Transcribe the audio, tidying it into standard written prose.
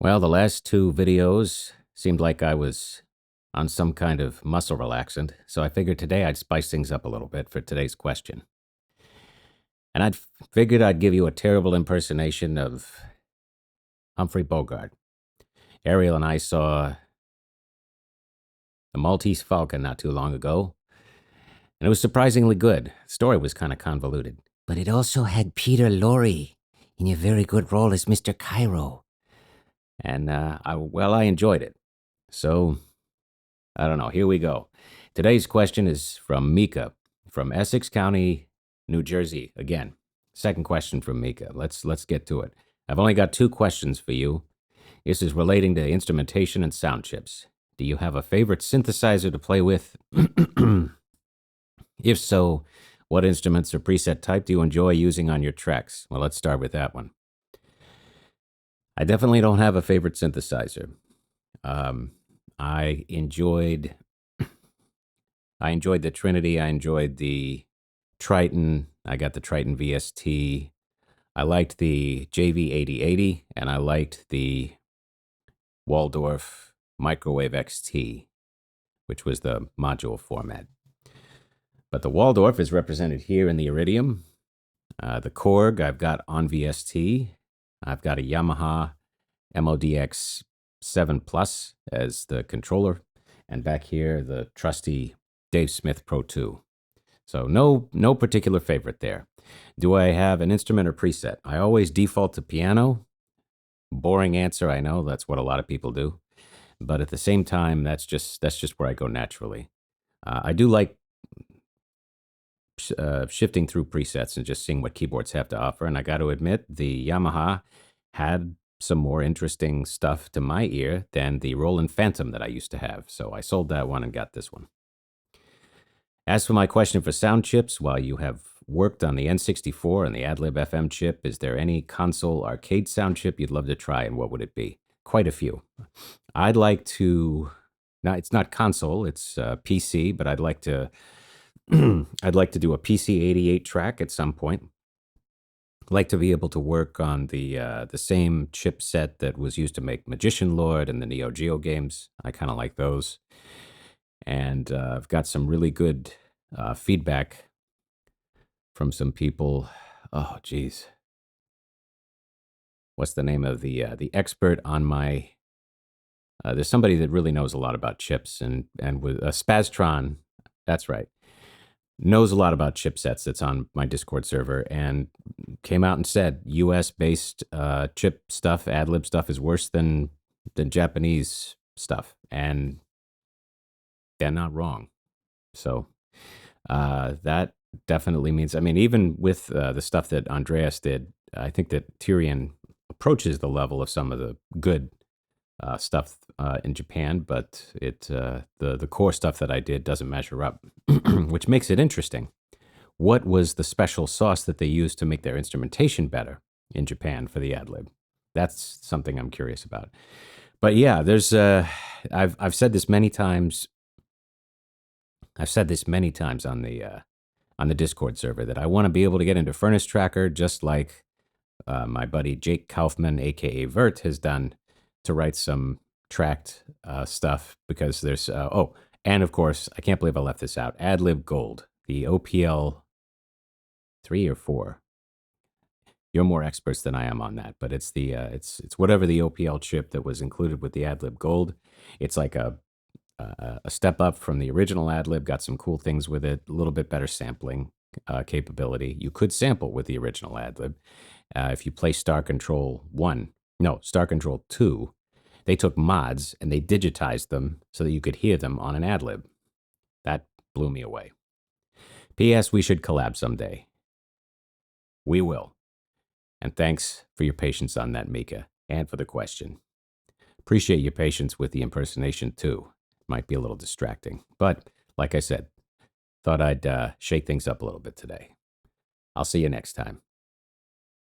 Well, the last two videos seemed like I was on some kind of muscle relaxant, so I figured today I'd spice things up a little bit for today's question. And figured I'd give you a terrible impersonation of Humphrey Bogart. Ariel and I saw The Maltese Falcon not too long ago, and it was surprisingly good. The story was kind of convoluted. But it also had Peter Lorre in a very good role as Mr. Cairo. And, I enjoyed it. So, I don't know. Here we go. Today's question is from Mika from Essex County, New Jersey. Again, second question from Mika. Let's get to it. I've only got two questions for you. This is relating to instrumentation and sound chips. Do you have a favorite synthesizer to play with? If so, what instruments or preset type do you enjoy using on your tracks? Well, let's start with that one. I definitely don't have a favorite synthesizer. I enjoyed the Trinity. I enjoyed the Triton. I got the Triton VST. I liked the JV8080, and I liked the Waldorf Microwave XT, which was the module format. But the Waldorf is represented here in the Iridium. The Korg I've got on VST. I've got a Yamaha MODX 7 Plus as the controller. And back here, the trusty Dave Smith Pro 2. So no particular favorite there. Do I have an instrument or preset? I always default to piano. Boring answer, I know. That's what a lot of people do. But at the same time, that's just where I go naturally. I do like shifting through presets and just seeing what keyboards have to offer. And I got to admit, the Yamaha had some more interesting stuff to my ear than the Roland Phantom that I used to have. So I sold that one and got this one. As for my question for sound chips, while you have worked on the N64 and the AdLib FM chip, is there any console arcade sound chip you'd love to try, and what would it be? Quite a few. I'd like to, now it's not console, it's PC, but I'd like to I'd like to do a PC88 track at some point. I'd like to be able to work on the same chipset that was used to make Magician Lord and the Neo Geo games. I kind of like those. And I've got some really good feedback from some people. Oh, geez. What's the name of the expert on my... there's somebody that really knows a lot about chips, and with Spaztron, that's right, knows a lot about chipsets. That's on my Discord server, and came out and said US-based chip stuff, AdLib stuff, is worse than Japanese stuff, and they're not wrong. So that definitely means, I mean, even with the stuff that Andreas did, I think that Tyrion approaches the level of some of the good stuff in Japan, but the core stuff that I did doesn't measure up, which makes it interesting. What was the special sauce that they used to make their instrumentation better in Japan for the AdLib? That's something I'm curious about. But yeah, there's I've said this many times. I've said this many times on the Discord server that I want to be able to get into Furnace Tracker just like my buddy Jake Kaufman, aka Vert, has done, to write some tracked stuff, because there's and of course, I can't believe I left this out, AdLib Gold, the OPL 3 or 4. You're more experts than I am on that, but it's the it's whatever the OPL chip that was included with the AdLib Gold. It's like a step up from the original AdLib, got some cool things with it, a little bit better sampling capability. You could sample with the original AdLib. If you play Star Control 2, they took mods and they digitized them so that you could hear them on an AdLib. That blew me away. P.S. We should collab someday. We will. And thanks for your patience on that, Mika, and for the question. Appreciate your patience with the impersonation, too. Might be a little distracting, but like I said, thought I'd shake things up a little bit today. I'll see you next time.